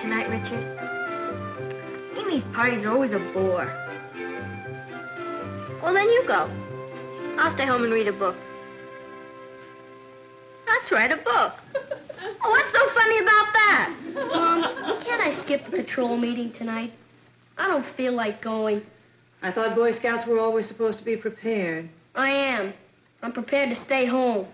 tonight, Richard? Amy's parties are always a bore. Well, then you go. I'll stay home and read a book. That's right, a book. Oh, what's so funny about that? Mom, can't I skip the patrol meeting tonight? I don't feel like going. I thought Boy Scouts were always supposed to be prepared. I am. I'm prepared to stay home.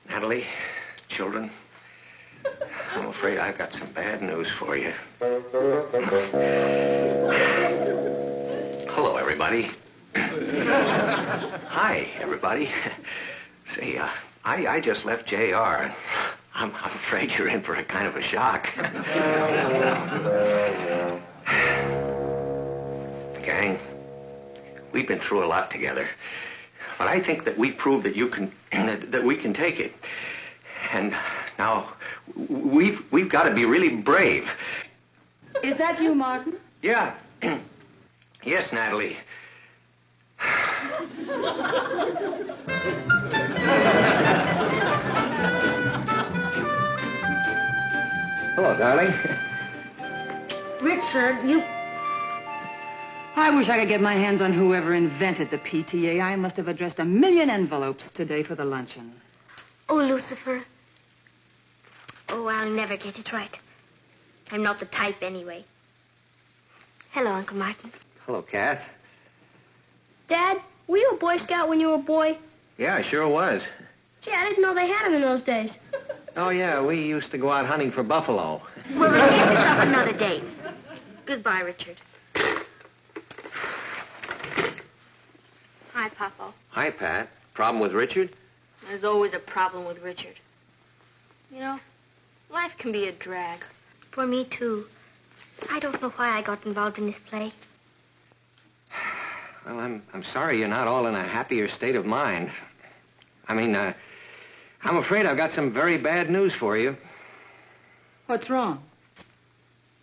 Natalie, children, I'm afraid I've got some bad news for you. Hello, everybody. Hi, everybody. Say, I just left JR. I'm afraid you're in for a kind of a shock. Gang, we've been through a lot together. But I think that we proved that that we can take it. And now, we've got to be really brave. Is that you, Martin? Yeah. Yes, Natalie. Hello, darling. Richard, you... I wish I could get my hands on whoever invented the PTA. I must have addressed 1,000,000 envelopes today for the luncheon. Oh, Lucifer. Oh, I'll never get it right. I'm not the type anyway. Hello, Uncle Martin. Hello, Kath. Dad, were you a Boy Scout when you were a boy? Yeah, I sure was. Gee, I didn't know they had them in those days. Oh, yeah, we used to go out hunting for buffalo. Well, then get yourself another date. Goodbye, Richard. Hi, Papa. Hi, Pat. Problem with Richard? There's always a problem with Richard. You know, life can be a drag. For me, too. I don't know why I got involved in this play. Well, I'm sorry you're not all in a happier state of mind. I mean, I'm afraid I've got some very bad news for you. What's wrong?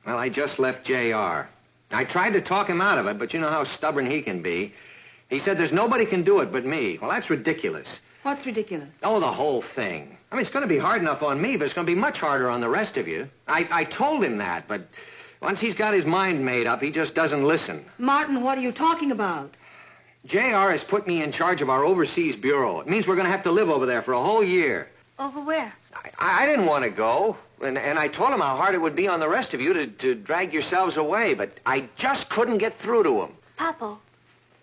Well, I just left JR. I tried to talk him out of it, but you know how stubborn he can be. He said there's nobody can do it but me. Well, that's ridiculous. What's ridiculous? Oh, the whole thing. I mean, it's going to be hard enough on me, but it's going to be much harder on the rest of you. I told him that, but once he's got his mind made up, he just doesn't listen. Martin, what are you talking about? JR has put me in charge of our overseas bureau. It means we're going to have to live over there for a whole year. Over where? I didn't want to go, and I told him how hard it would be on the rest of you to drag yourselves away, but I just couldn't get through to him. Papa,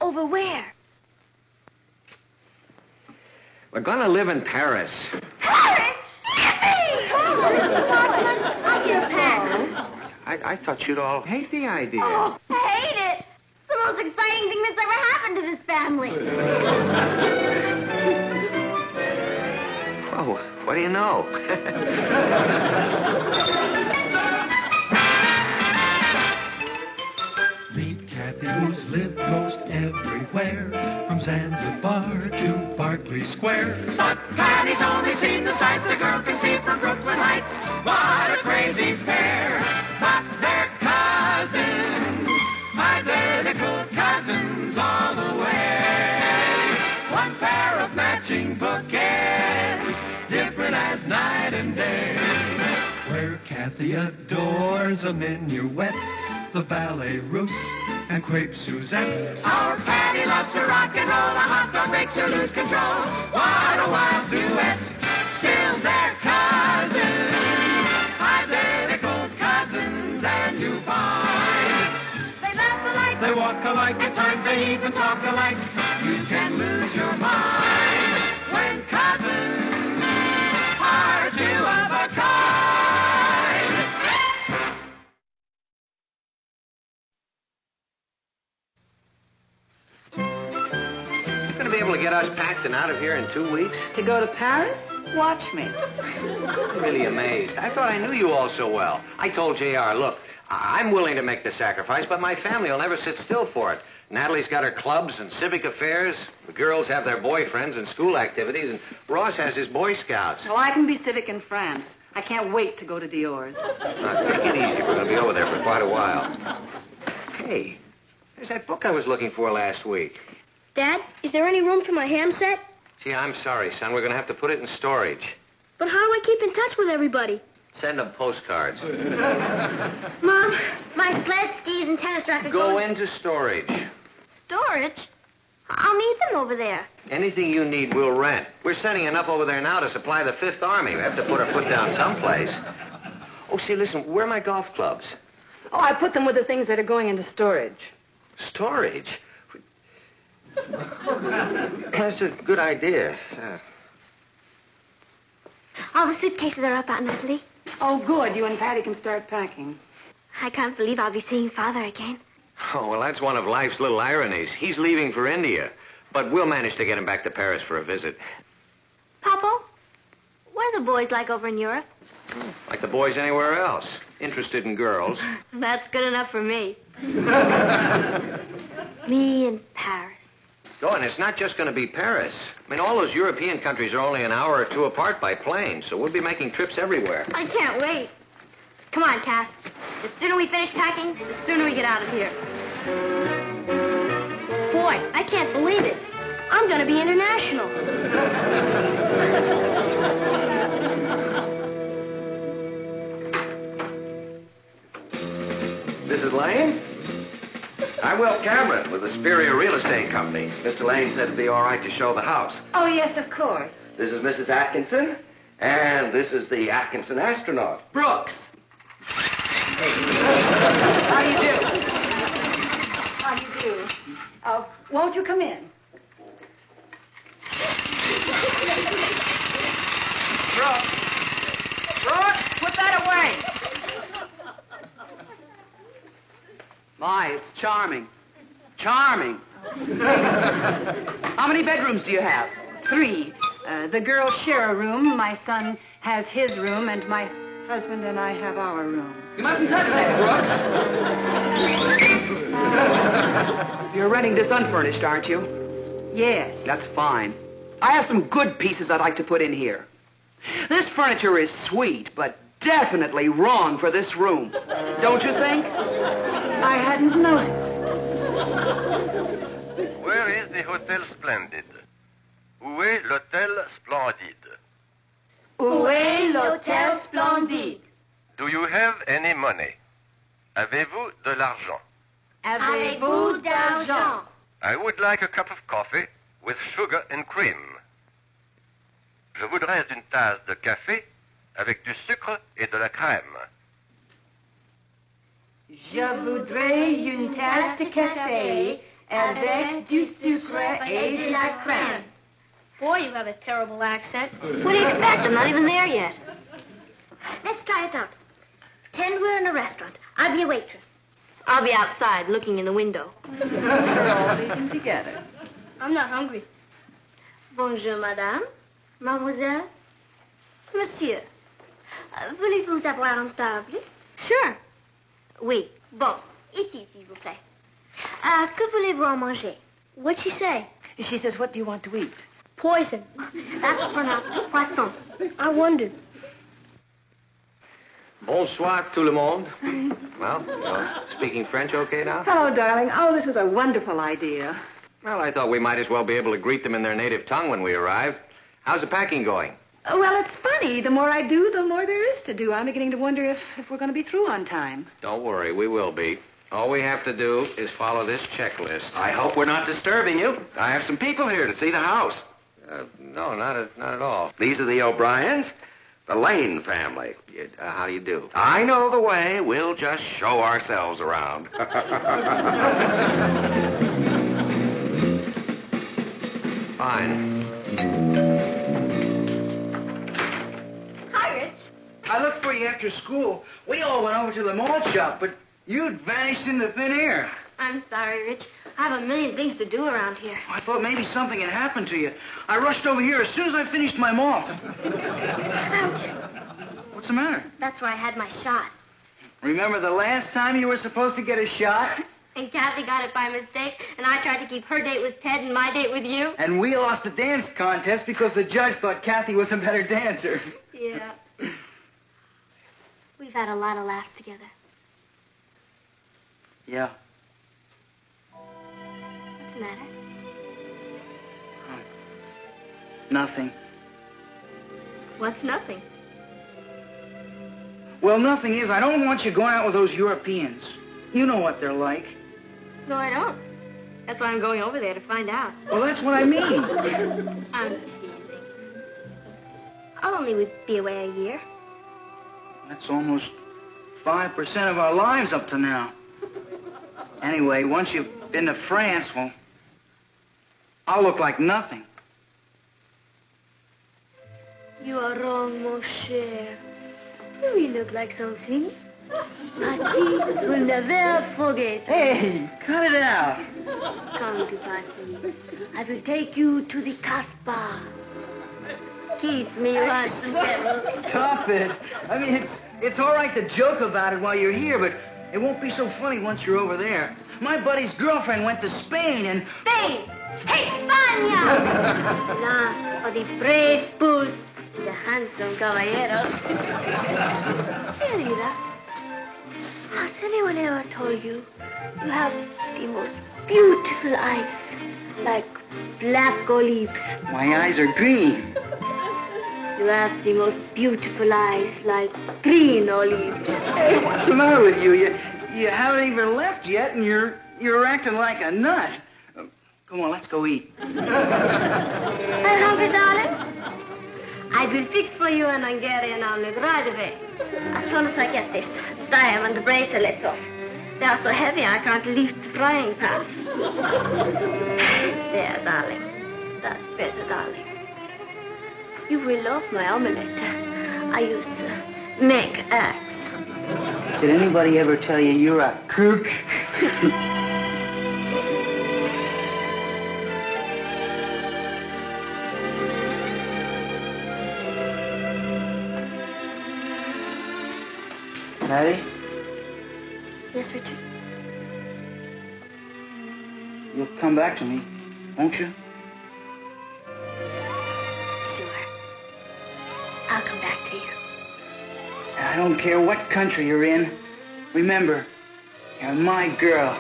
over where? We're going to live in Paris. Paris? Yippee! I'll get a pen. I thought you'd all hate the idea. Oh, I hate it. It's the most exciting thing that's ever happened to this family. Oh, what do you know? Meet Kathy, who's lived most everywhere, from Zanzibar to Berkeley Square. But Patty's only seen the sights a girl can see from Brooklyn Heights. What a crazy pair! But they're cousins, identical cousins all the way. One pair of matching bouquets, different as night and day. Where Kathy adores a minuet, the ballet russe, and crepe Suzette. Our Patty loves to rock and roll, a hot dog makes her lose control. What a wild duet, still they're cousins, identical cousins, and you find they laugh alike, they walk alike, at times they even talk alike. You can lose your mind when cousins are two of a kind. Going to be able to get us packed and out of here in 2 weeks? To go to Paris? Watch me. I'm really amazed. I thought I knew you all so well. I told JR, look, I'm willing to make the sacrifice, but my family will never sit still for it. Natalie's got her clubs and civic affairs. The girls have their boyfriends and school activities, and Ross has his Boy Scouts. Oh, I can be civic in France. I can't wait to go to Dior's. Take it easy. We're going to be over there for quite a while. Hey, there's that book I was looking for last week. Dad, is there any room for my ham set? Gee, I'm sorry, son. We're going to have to put it in storage. But how do I keep in touch with everybody? Send them postcards. Mom, my sled, skis, and tennis racket. Go into storage. Storage? I'll need them over there. Anything you need, we'll rent. We're sending enough over there now to supply the Fifth Army. We have to put our foot down someplace. Oh, say, listen, where are my golf clubs? Oh, I put them with the things that are going into storage. Storage? That's a good idea. All the suitcases are up, Aunt Natalie. Oh, good. You and Patty can start packing. I can't believe I'll be seeing Father again. Oh, well, that's one of life's little ironies. He's leaving for India, but we'll manage to get him back to Paris for a visit. Papa, what are the boys like over in Europe? Like the boys anywhere else. Interested in girls. That's good enough for me. Me in Paris. Oh, and it's not just going to be Paris. I mean, all those European countries are only an hour or two apart by plane, so we'll be making trips everywhere. I can't wait. Come on, Kath. The sooner we finish packing, the sooner we get out of here. Boy, I can't believe it. I'm going to be international. Mrs. Lane? I'm Will Cameron with the Superior Real Estate Company. Mr. Lane said it'd be all right to show the house. Oh, yes, of course. This is Mrs. Atkinson, and this is the Atkinson astronaut. Brooks. How do you do? How do you do? Won't you come in? Brooks. Brooks, put that away. My, it's charming. Charming. How many bedrooms do you have? 3. The girls share a room. My son has his room, and my husband and I have our room. You mustn't touch that, Brooks. You're renting this unfurnished, aren't you? Yes. That's fine. I have some good pieces I'd like to put in here. This furniture is sweet, but definitely wrong for this room. Don't you think? I hadn't noticed. Where is the Hotel Splendid? Où est l'Hôtel Splendide? Où est l'Hôtel Splendide? Do you have any money? Avez-vous de l'argent? Avez-vous d'argent? I would like a cup of coffee with sugar and cream. Je voudrais une tasse de café avec du sucre et de la crème. Je voudrais une tasse de café avec du sucre et de la crème. Boy, you have a terrible accent. What do you expect? I'm not even there yet. Let's try it out. Pretend we're in a restaurant. I'll be a waitress. I'll be outside looking in the window. We're all eating together. I'm not hungry. Bonjour, madame. Mademoiselle. Monsieur. Voulez-vous avoir une table? Sure. Oui. Bon. Ici, s'il vous plaît. Que voulez-vous en manger? What'd she say? She says, what do you want to eat? Poison. That's pronounced poisson. I wondered. Bonsoir, tout le monde. Well, speaking French okay now? Hello, darling. Oh, this was a wonderful idea. Well, I thought we might as well be able to greet them in their native tongue when we arrive. How's the packing going? Well, it's funny. The more I do, the more there is to do. I'm beginning to wonder if we're going to be through on time. Don't worry, we will be. All we have to do is follow this checklist. I hope we're not disturbing you. I have some people here to see the house. No, not at all. These are the O'Briens, the Lane family. How do you do? I know the way. We'll just show ourselves around. Fine. Hi, Rich. I looked for you after school. We all went over to the mall shop, but you'd vanished into thin air. I'm sorry, Rich. I have a million things to do around here. I thought maybe something had happened to you. I rushed over here as soon as I finished my malt. Ouch. What's the matter? That's where I had my shot. Remember the last time you were supposed to get a shot? And Kathy got it by mistake, and I tried to keep her date with Ted and my date with you. And we lost the dance contest because the judge thought Kathy was a better dancer. Yeah. We've had a lot of laughs together. Yeah. What's the matter? Nothing. What's nothing? Well, nothing is, I don't want you going out with those Europeans. You know what they're like. No, I don't. That's why I'm going over there to find out. Well, that's what I mean. I'm teasing. I'll only be away a year. That's almost 5% of our lives up to now. Anyway, once you've been to France, well, I'll look like nothing. You are wrong, mon cher. We look like something. Patty will never forget. Hey, cut it out. Come to Patty. I will take you to the Casbah. Kiss me, Russian devil. Stop it. I mean, it's all right to joke about it while you're here, but it won't be so funny once you're over there. My buddy's girlfriend went to Spain and... Spain! España! Now for the brave bulls, the handsome caballero. Querida, has anyone ever told you you have the most beautiful eyes, like black olives? My eyes are green. You have the most beautiful eyes, like green olives. Hey, what's the matter with you? You haven't even left yet, and you're acting like a nut. Come on, let's go eat. Are you hungry, darling? I will fix for you an Hungarian omelet right away. As soon as I get this diamond bracelets off. They are so heavy I can't lift the frying pan. There, darling. That's better, darling. You will love my omelet. I use make axe. Did anybody ever tell you you're a kook? Patty? Yes, Richard? You'll come back to me, won't you? Sure. I'll come back to you. I don't care what country you're in. Remember, you're my girl.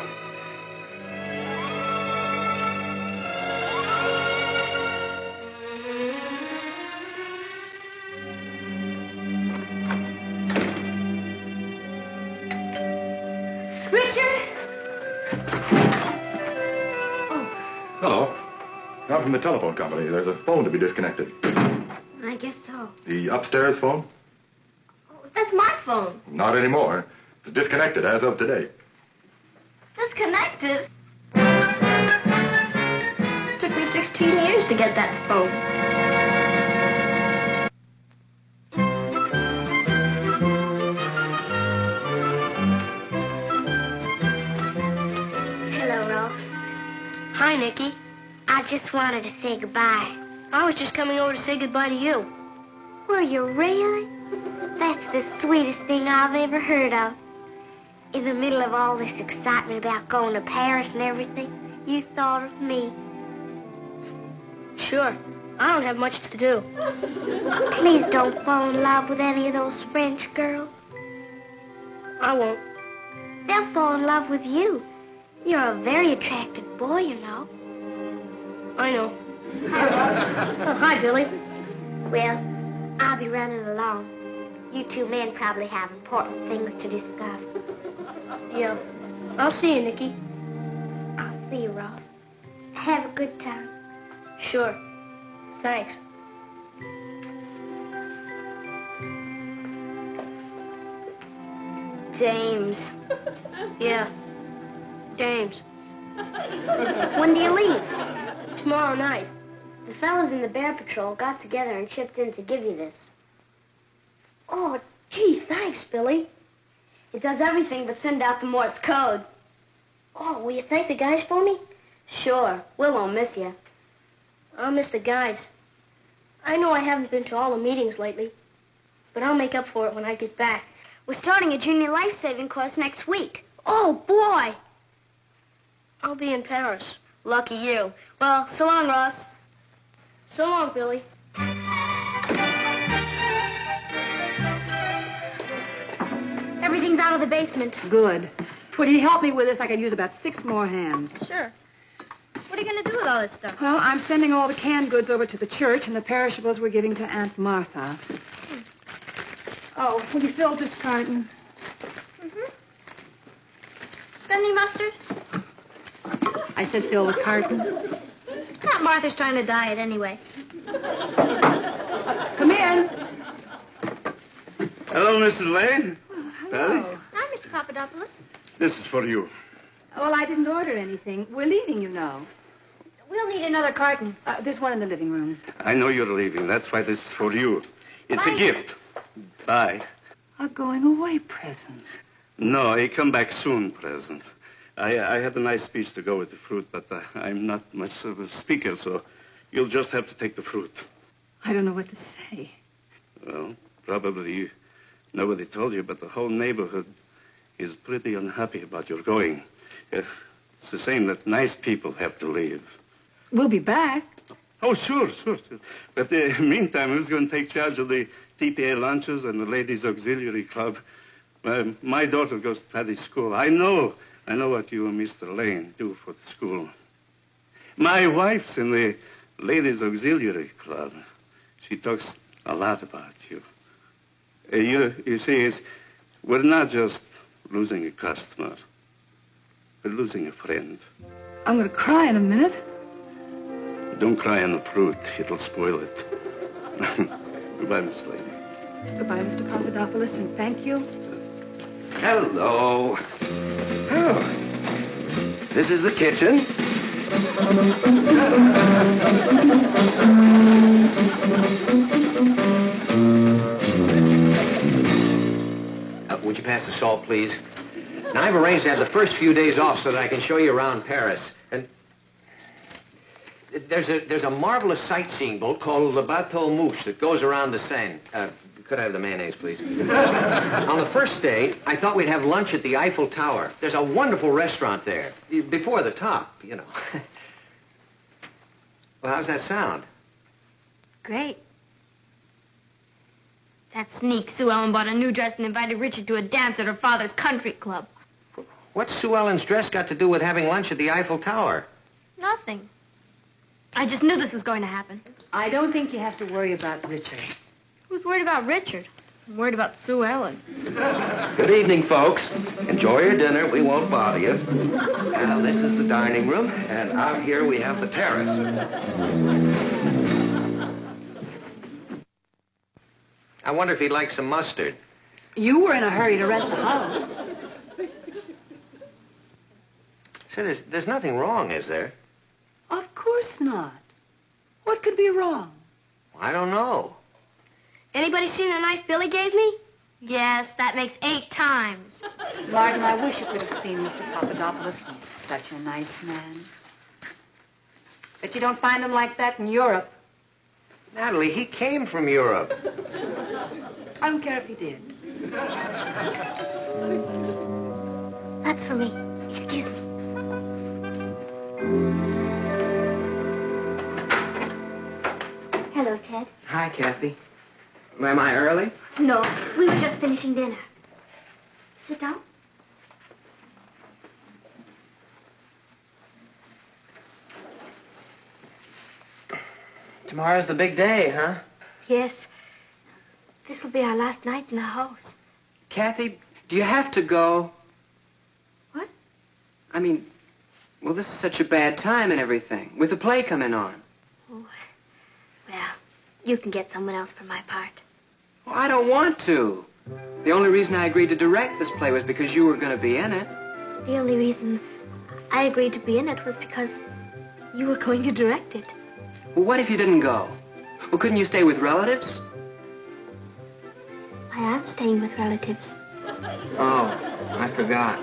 Hello. I'm from the telephone company. There's a phone to be disconnected. I guess so. The upstairs phone? Oh, that's my phone. Not anymore. It's disconnected as of today. Disconnected? Took me 16 years to get that phone. Hello, Rose. Hi, Nicky. I just wanted to say goodbye. I was just coming over to say goodbye to you. Were you really? That's the sweetest thing I've ever heard of. In the middle of all this excitement about going to Paris and everything, you thought of me. Sure. I don't have much to do. Please don't fall in love with any of those French girls. I won't. They'll fall in love with you. You're a very attractive boy, you know. I know. Hi, Ross. Oh, hi, Billy. Well, I'll be running along. You two men probably have important things to discuss. Yeah. I'll see you, Nicky. I'll see you, Ross. Have a good time. Sure. Thanks. James. Yeah. James. When do you leave? Tomorrow night. The fellas in the Bear Patrol got together and chipped in to give you this. Oh, gee, thanks, Billy. It does everything but send out the Morse code. Oh, will you thank the guys for me? Sure. Will won't miss you. I'll miss the guys. I know I haven't been to all the meetings lately, but I'll make up for it when I get back. We're starting a junior life-saving course next week. Oh, boy! I'll be in Paris. Lucky you. Well, so long, Ross. So long, Billy. Everything's out of the basement. Good. Would you help me with this? I could use about 6 more hands. Sure. What are you going to do with all this stuff? Well, I'm sending all the canned goods over to the church, and the perishables we're giving to Aunt Martha. Oh, will you fill this carton? Mm-hmm. Got any mustard? I said fill the carton. Aunt Martha's trying to diet anyway. Come in. Hello, Mrs. Lane. Hello. Hi, Mr. Papadopoulos. This is for you. Well, I didn't order anything. We're leaving, you know. We'll need another carton. There's one in the living room. I know you're leaving. That's why this is for you. It's Bye. a gift. Bye. A going away present. No, I come back soon present. I had a nice speech to go with the fruit, but I'm not much of a speaker, so you'll just have to take the fruit. I don't know what to say. Well, probably nobody told you, but the whole neighborhood is pretty unhappy about your going. It's the same that nice people have to leave. We'll be back. Oh, sure. But meantime, who's going to take charge of the TPA lunches and the Ladies Auxiliary Club? My daughter goes to Patty's school. I know what you and Mr. Lane do for the school. My wife's in the Ladies Auxiliary Club. She talks a lot about you. You see, we're not just losing a customer. We're losing a friend. I'm going to cry in a minute. Don't cry on the fruit. It'll spoil it. Goodbye, Miss Lane. Goodbye, Mr. Papadopoulos, and thank you. Hello. Oh. This is the kitchen. Would you pass the salt, please? Now, I've arranged to have the first few days off so that I can show you around Paris. And there's a marvelous sightseeing boat called Le Bateau Mouche that goes around the Seine. Could I have the mayonnaise, please? On the first day, I thought we'd have lunch at the Eiffel Tower. There's a wonderful restaurant there, before the top, you know. Well, how's that sound? Great. That sneak Sue Ellen bought a new dress and invited Richard to a dance at her father's country club. What's Sue Ellen's dress got to do with having lunch at the Eiffel Tower? Nothing. I just knew this was going to happen. I don't think you have to worry about Richard. Who's worried about Richard? I'm worried about Sue Ellen. Good evening, folks. Enjoy your dinner. We won't bother you. Now, this is the dining room, and out here we have the terrace. I wonder if he'd like some mustard. You were in a hurry to rent the house. Say, there's nothing wrong, is there? Of course not. What could be wrong? I don't know. Anybody seen the knife Billy gave me? Yes, that makes 8 times. Martin, I wish you could have seen Mr. Papadopoulos. He's such a nice man. But you don't find him like that in Europe. Natalie, he came from Europe. I don't care if he did. That's for me. Excuse me. Hello, Ted. Hi, Kathy. Am I early? No, we were just finishing dinner. Sit down. Tomorrow's the big day, huh? Yes. This will be our last night in the house. Kathy, do you have to go? What? I mean, well, this is such a bad time and everything, with the play coming on. Oh, well, you can get someone else for my part. Well, I don't want to. The only reason I agreed to direct this play was because you were going to be in it. The only reason I agreed to be in it was because you were going to direct it. Well, what if you didn't go? Well, couldn't you stay with relatives? I am staying with relatives. Oh, I forgot.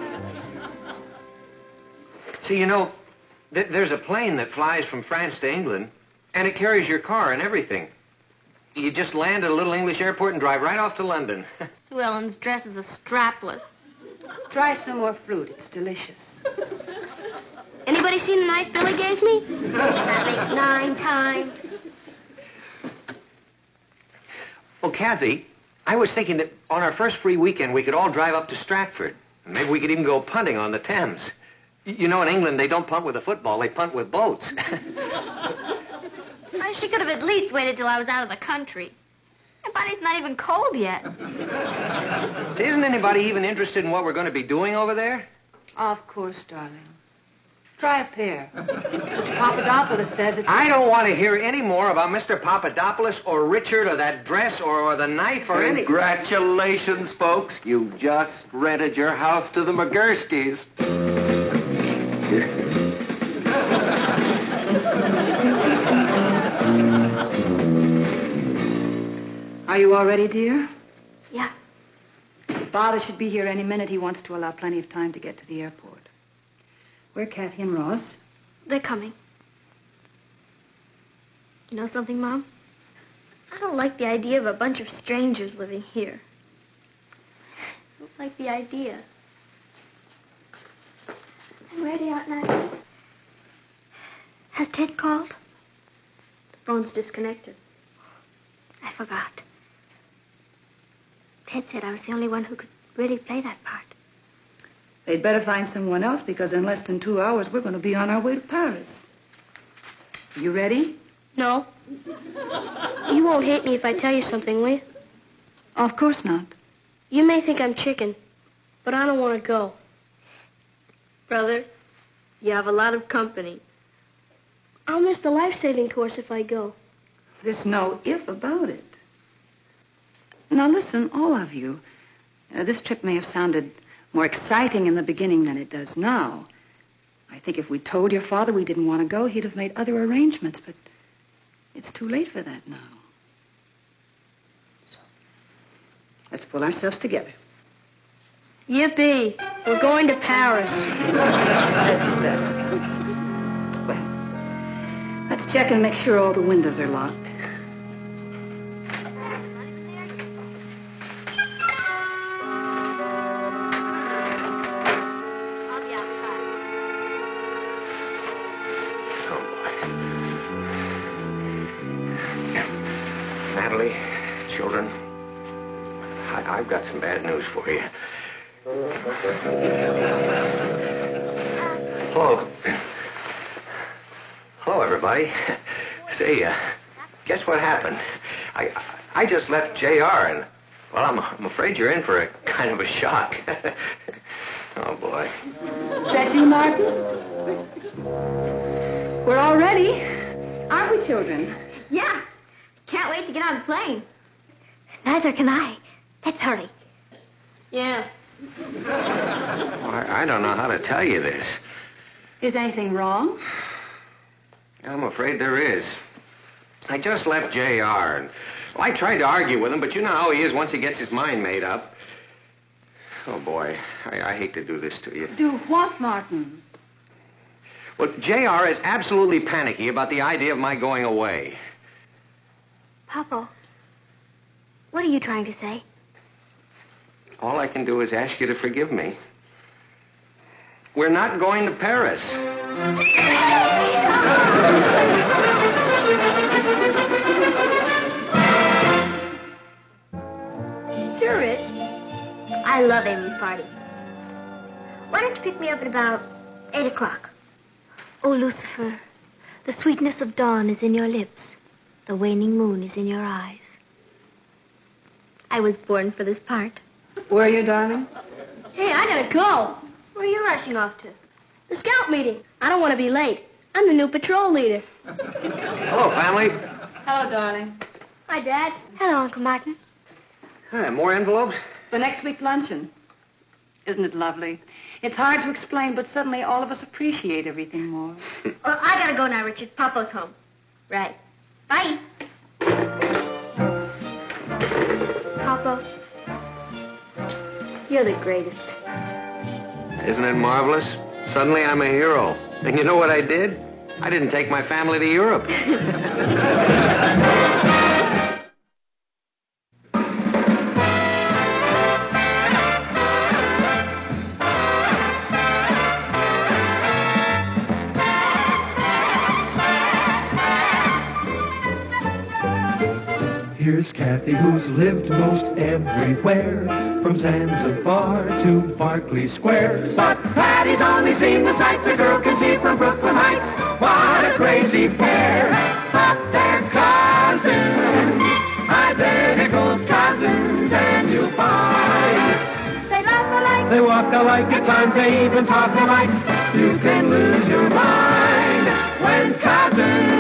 See, you know, there's a plane that flies from France to England, and it carries your car and everything. You just land at a little English airport and drive right off to London. Sue Ellen's dresses are strapless. Try some more fruit. It's delicious. Anybody seen the knife Billy gave me? That makes 9 times. Well, Kathy, I was thinking that on our first free weekend, we could all drive up to Stratford. And maybe we could even go punting on the Thames. You know, in England, they don't punt with a football, they punt with boats. Well, she could have at least waited till I was out of the country. My body's not even cold yet. See, isn't anybody even interested in what we're going to be doing over there? Of course, darling. Try a pair. Mr. Papadopoulos says it's... I don't want to hear any more about Mr. Papadopoulos or Richard or that dress or the knife or any... Congratulations, folks. You just rented your house to the McGurskys. Are you all ready, dear? Yeah. Father should be here any minute. He wants to allow plenty of time to get to the airport. Where are Kathy and Ross? They're coming. You know something, Mom? I don't like the idea of a bunch of strangers living here. I don't like the idea. I'm ready, Aunt Natalie. Has Ted called? The phone's disconnected. I forgot. Ted said I was the only one who could really play that part. They'd better find someone else because in less than 2 hours, we're going to be on our way to Paris. You ready? No. You won't hate me if I tell you something, will you? Of course not. You may think I'm chicken, but I don't want to go. Brother, you have a lot of company. I'll miss the life-saving course if I go. There's no if about it. Now listen, all of you. This trip may have sounded more exciting in the beginning than it does now. I think if we told your father we didn't want to go, he'd have made other arrangements, but it's too late for that now. So, let's pull ourselves together. Yippee! We're going to Paris. That's better. Well, let's check and make sure all the windows are locked. Natalie, children, I've got some bad news for you. Hello. Hello, everybody. Say, guess what happened? I just left JR, and, well, I'm afraid you're in for a kind of a shock. Oh, boy. Is that you, Martin? We're all ready, aren't we, children? Yeah. Can't wait to get on the plane. Neither can I. Let's hurry. Yeah. Well, I don't know how to tell you this. Is anything wrong? I'm afraid there is. I just left JR, and well, I tried to argue with him, but you know how he is once he gets his mind made up. Oh, boy, I hate to do this to you. Do what, Martin? Well, JR is absolutely panicky about the idea of my going away. Papa, what are you trying to say? All I can do is ask you to forgive me. We're not going to Paris. Sure, Rich. I love Amy's party. Why don't you pick me up at about 8 o'clock? Oh, Lucifer, the sweetness of dawn is in your lips. The waning moon is in your eyes. I was born for this part. Where are you, darling? Hey, I gotta go. Where are you rushing off to? The scout meeting. I don't want to be late. I'm the new patrol leader. Hello, family. Hello, darling. Hi, Dad. Hello, Uncle Martin. More envelopes? For next week's luncheon. Isn't it lovely? It's hard to explain, but suddenly all of us appreciate everything more. Well, I gotta go now, Richard. Papa's home. Right. Bye. Papa, you're the greatest. Isn't it marvelous? Suddenly I'm a hero. And you know what I did? I didn't take my family to Europe. Here's Kathy, who's lived most everywhere, from Zanzibar to Berkeley Square. But Patty's only seen the sights a girl can see from Brooklyn Heights. What a crazy pair! But they're cousins, identical cousins, and you'll find They laugh alike. they walk alike, at times they even talk alike. You can lose your mind when cousins